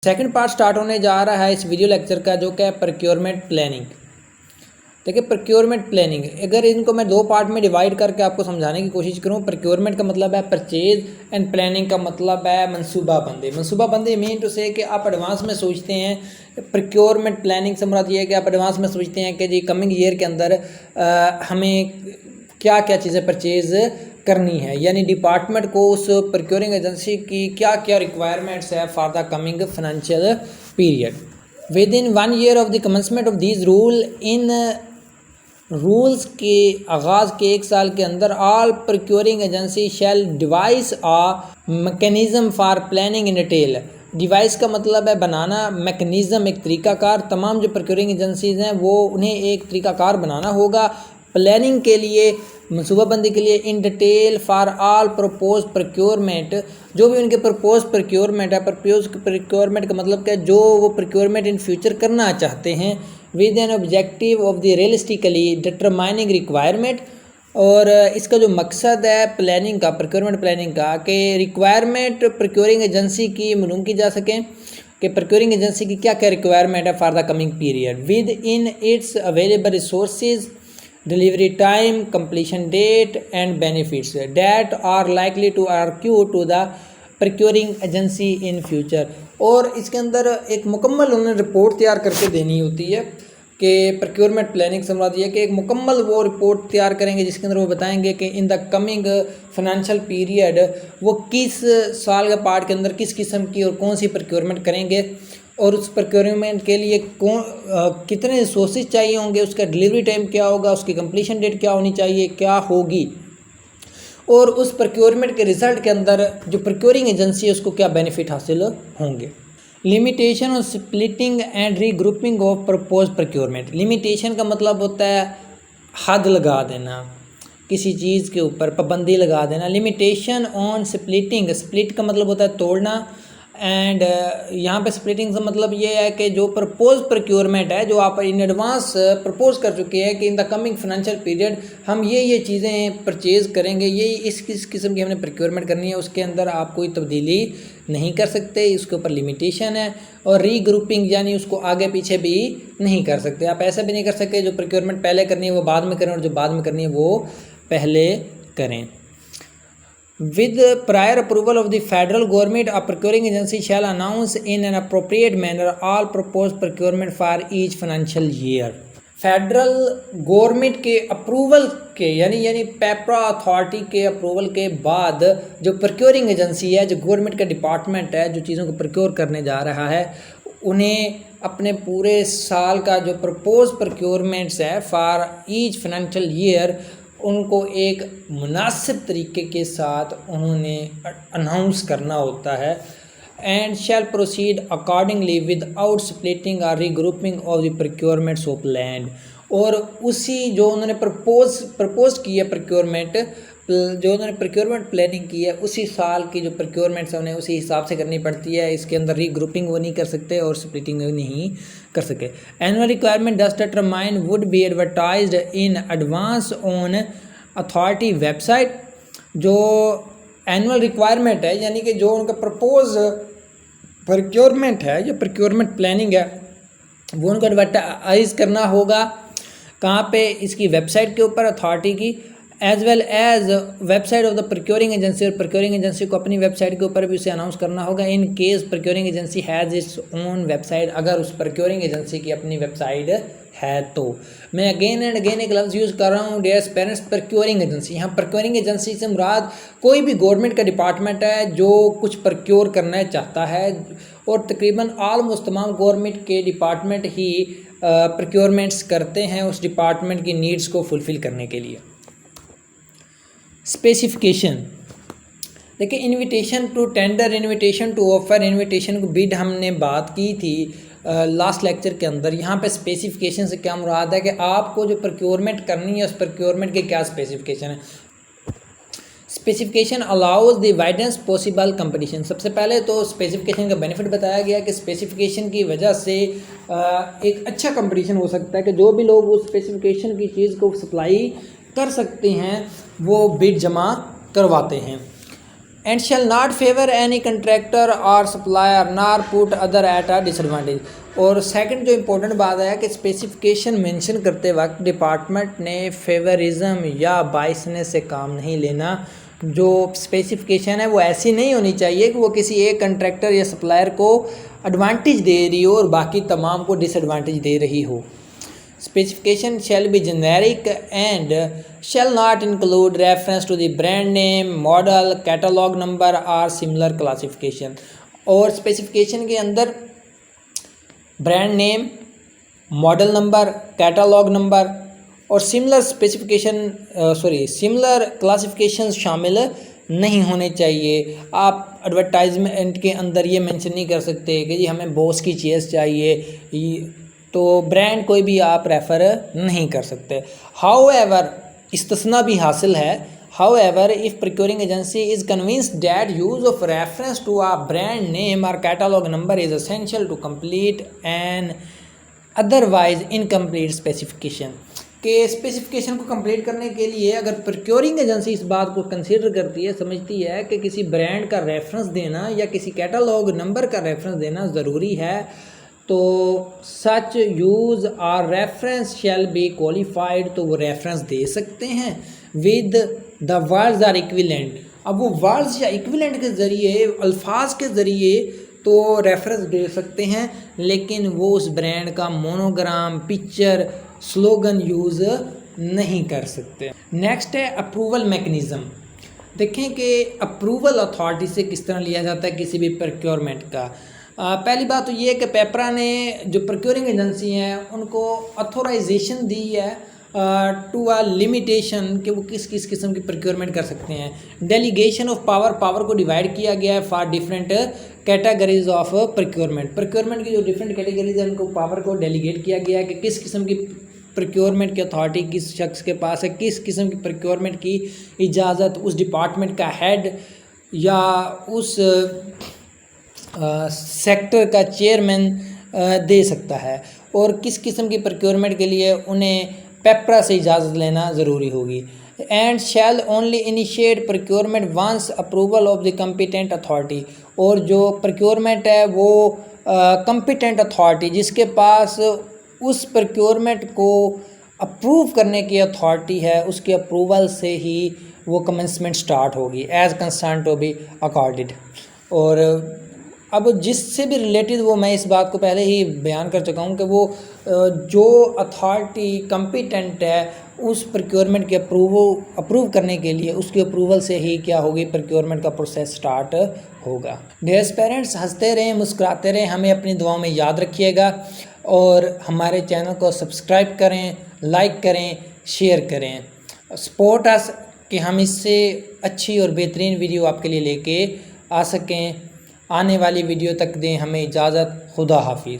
Second part start होने जा रहा है इस वीडियो लेक्चर का, जो क्या है प्रोक्योरमेंट प्लानिंग। देखिए प्रोक्योरमेंट प्लानिंग, अगर इनको मैं दो पार्ट में डिवाइड करके आपको समझाने की कोशिश करूँ, प्रोक्योरमेंट का मतलब है परचेज एंड प्लानिंग का मतलब है मनसूबाबंदी। मनसूबाबंदी मीन टू से कि आप एडवांस में सोचते हैं। प्रोक्योरमेंट प्लानिंग से मुराद ये है कि आप एडवांस में सोचते हैं कि जी कमिंग ईयर के अंदर हमें क्या क्या चीज़ें परचेज़ करनी है, यानी डिपार्टमेंट को उस प्रोक्योरिंग एजेंसी की क्या क्या रिक्वायरमेंट्स है for the coming financial period. Within 1 year of the commencement of these rule, इन रूल्स के आगाज़ के 1 साल के अंदर all procuring agency shall devise a mechanism for planning in detail. Devise का मतलब है बनाना, मैकेनिज़्म एक तरीक़ाकार। तमाम जो प्रोक्योरिंग एजेंसीज़ हैं वो उन्हें एक तरीक़ाकार बनाना होगा प्लानिंग के लिए, मनसूबाबंदी के लिए। In detail for all propose procurement, जो भी उनके प्रपोज प्रोक्योरमेंट है। प्रपोज प्रोक्योरमेंट का मतलब क्या है, जो वो प्रोक्योरमेंट इन फ्यूचर करना चाहते हैं with an objective of the realistically determining requirement. और इसका जो मकसद है प्लानिंग का, प्रोक्योरमेंट प्लानिंग का, कि रिक्वायरमेंट प्रोक्योरिंग एजेंसी की मालूम की जा सकें कि प्रोक्योरिंग एजेंसी की क्या क्या रिक्वायरमेंट है for the coming period with in its available resources, delivery time, completion date and benefits that are likely to accrue to the procuring agency in future। और इसके अंदर एक मुकम्मल उन्हें रिपोर्ट तैयार करके देनी होती है कि प्रोक्योरमेंट प्लानिंग से मुराद ये है कि एक मुकम्मल वो रिपोर्ट तैयार करेंगे जिसके अंदर वो बताएंगे कि in the coming financial period वो किस साल के पार्ट के अंदर किस किस्म की और कौन सी प्रोक्योरमेंट करेंगे, और उस प्रोक्योरमेंट के लिए कितने रिसोर्सेज चाहिए होंगे, उसका डिलीवरी टाइम क्या होगा, उसकी कंप्लीशन डेट क्या होनी चाहिए, क्या होगी, और उस प्रोक्योरमेंट के रिज़ल्ट के अंदर जो प्रोक्योरिंग एजेंसी है उसको क्या बेनिफिट हासिल होंगे। लिमिटेशन और splitting and regrouping of propose procurement. Limitation का मतलब होता है हद लगा देना, किसी चीज़ के ऊपर पाबंदी लगा देना। लिमिटेशन ऑन स्प्लिटिंग, स्प्लिट का मतलब होता है तोड़ना, एंड यहाँ पे स्प्लिटिंग का मतलब ये है कि जो प्रपोज प्रोक्योरमेंट है, जो आप इन एडवांस प्रपोज कर चुके हैं कि in the coming financial period हम ये चीज़ें परचेज़ करेंगे, ये इस किस्म की हमने प्रोक्योरमेंट करनी है, उसके अंदर आप कोई तब्दीली नहीं कर सकते, इसके ऊपर लिमिटेशन है। और रीग्रुपिंग यानी उसको आगे पीछे भी नहीं कर सकते, आप ऐसा भी नहीं कर सकते जो प्रोक्योरमेंट पहले करनी है वो बाद में करें और जो बाद में करनी है वो पहले करें। With prior approval of the federal government, a procuring agency shall announce in an appropriate manner all proposed procurement for each financial year। Federal government के अप्रूवल के यानी पेपरा अथॉरिटी के अप्रूवल के बाद जो प्रोक्योरिंग एजेंसी है, जो गवर्नमेंट का डिपार्टमेंट है, जो चीज़ों को प्रोक्योर करने जा रहा है, उन्हें अपने पूरे साल का जो प्रपोज प्रोक्योरमेंट्स है फॉर ईच फाइनेंशियल ईयर उनको एक मुनासिब तरीके के साथ उन्होंने अनाउंस करना होता है। And shall proceed accordingly without splitting और regrouping of the procurements of land. और उसी जो उन्होंने प्रपोज की है प्रोक्योरमेंट, जो उन्होंने प्रोक्योरमेंट प्लानिंग की है, उसी साल की जो प्रोक्योरमेंट्स हैं उन्हें उसी हिसाब से करनी पड़ती है। इसके अंदर रीग्रुपिंग वो नहीं कर सकते और स्प्लिटिंग वो नहीं कर सके। Annual requirement does determine would be advertised in advance on authority website. जो एनुअल रिक्वायरमेंट है यानी कि जो उनका प्रपोज प्रोक्योरमेंट है, जो प्रोक्योरमेंट प्लानिंग है, वो उनको एडवर्टाइज करना होगा कहाँ पे, इसकी वेबसाइट के ऊपर अथॉरिटी की, as well as website of the procuring agency. और प्रोक्योरिंग एजेंसी को अपनी वेबसाइट के ऊपर भी उसे अनाउंस करना होगा। In case procuring agency has its own website, अगर उस प्रोक्योरिंग एजेंसी की अपनी वेबसाइट है तो। मैं अगेन एंड अगेन एक लफ्ज़ यूज़ कर रहा हूँ, डियर पेरेंट्स, प्रोक्योरिंग एजेंसी। यहाँ प्रोक्योरिंग एजेंसी से मुराद कोई भी गवर्नमेंट का डिपार्टमेंट है जो कुछ प्रोक्योर करना चाहता है, और तकरीबन ऑलमोस्ट तमाम गवर्नमेंट के डिपार्टमेंट ही प्रोक्योरमेंट्स करते हैं उस डिपार्टमेंट की नीड्स को फुलफ़िल करने के लिए। स्पेसिफिकेशन देखिए, invitation to tender, invitation to offer, invitation to bid हमने बात की थी लास्ट लेक्चर के अंदर। यहाँ पे स्पेसिफिकेशन से क्या मुराद है कि आपको जो प्रोक्योरमेंट करनी है उस प्रोक्योरमेंट के क्या स्पेसिफिकेशन है। Specification allows the widest possible competition. सबसे पहले तो स्पेसिफिकेशन का बेनिफिट बताया गया कि स्पेसिफिकेशन की वजह से एक अच्छा कंपटीशन हो सकता है कि जो भी लोग उस स्पेसिफिकेशन की चीज़ को सप्लाई कर सकते हैं वो बिड जमा करवाते हैं। And shall not favour any contractor और supplier nor put other at a disadvantage. और सेकंड जो इम्पोर्टेंट बात है कि स्पेसिफिकेशन मेंशन करते वक्त डिपार्टमेंट ने फेवरिज्म या बाइसनेस से काम नहीं लेना। जो स्पेसिफिकेशन है वो ऐसी नहीं होनी चाहिए कि वो किसी एक कंट्रैक्टर या सप्लायर को एडवांटेज दे रही हो और बाकी तमाम को डिसएडवांटेज दे रही हो। Specification shall be generic and shall not include reference to the brand name, model, catalog number or similar classification। और स्पेसिफिकेशन के अंदर brand name, model number, catalogue number और सिमिलर क्लासिफिकेशन शामिल नहीं होने चाहिए। आप एडवर्टाइजमेंट के अंदर ये मेंशन नहीं कर सकते कि जी हमें बॉस की चेयर्स चाहिए, तो ब्रांड कोई भी आप रेफ़र नहीं कर सकते। हाउएवर इस्तिस्ना भी हासिल है। However if procuring agency is convinced that use of reference to a brand name और catalogue number is essential to complete an otherwise incomplete specification, के स्पेसिफिकेशन को कंप्लीट करने के लिए अगर प्रोक्योरिंग एजेंसी इस बात को कंसीडर करती है, समझती है कि किसी ब्रांड का रेफरेंस देना या किसी कैटलॉग नंबर का रेफरेंस देना ज़रूरी है, तो सच यूज़ और रेफरेंस शैल बी क्वालिफाइड, तो वो रेफरेंस दे सकते हैं with the words are equivalent. अब वो वर्ड्स या इक्विवेलेंट के ज़रिए, अल्फाज के ज़रिए तो रेफरेंस दे सकते हैं, लेकिन वो उस ब्रांड का मोनोग्राम, पिक्चर, स्लोगन यूज़ नहीं कर सकते। नेक्स्ट है अप्रूवल मैकेनिज़्म। देखें कि अप्रूवल अथॉरिटी से किस तरह लिया जाता है किसी भी प्रोक्योरमेंट का। पहली बात तो ये है कि पेपरा ने जो प्रोक्योरिंग एजेंसी हैं उनको अथोराइजेशन दी है टू अ लिमिटेशन कि वो किस किस किस्म की प्रोक्योरमेंट कर सकते हैं। डेलीगेशन ऑफ पावर को डिवाइड किया गया है for different categories of procurement की जो डिफरेंट कैटेगरीज हैं उनको पावर को डेलीगेट किया गया है कि किस किस्म की प्रोक्योरमेंट की अथॉरिटी किस शख्स के पास है, किस किस्म की प्रोक्योरमेंट की इजाज़त उस डिपार्टमेंट का हेड या उस सेक्टर का चेयरमैन दे सकता है, और किस किस्म की प्रोक्योरमेंट के लिए उन्हें पेपरा से इजाज़त लेना ज़रूरी होगी। And shall only initiate procurement once approval of the competent authority, और जो प्रोक्योरमेंट है वो कम्पिटेंट अथॉरिटी जिसके पास उस प्रोक्योरमेंट को अप्रूव करने की अथॉरिटी है उसके अप्रूवल से ही वो कमेंसमेंट स्टार्ट होगी as concern to be accorded. और अब जिससे भी रिलेटेड वो मैं इस बात को पहले ही बयान कर चुका हूँ कि वो जो अथॉरिटी कम्पिटेंट है उस प्रोक्योरमेंट के अप्रूव करने के लिए उसके अप्रूवल से ही क्या होगी, प्रोक्योरमेंट का प्रोसेस स्टार्ट होगा। डियर पेरेंट्स, हंसते रहें, मुस्कुराते रहें, हमें अपनी दुआओं में याद रखिएगा और हमारे चैनल को सब्सक्राइब करें, लाइक करें, शेयर करें, सपोर्ट अस कि हम इससे अच्छी और बेहतरीन वीडियो आपके लिए लेके आ सकें। आने वाली वीडियो तक दें हमें इजाज़त। खुदा हाफिज़।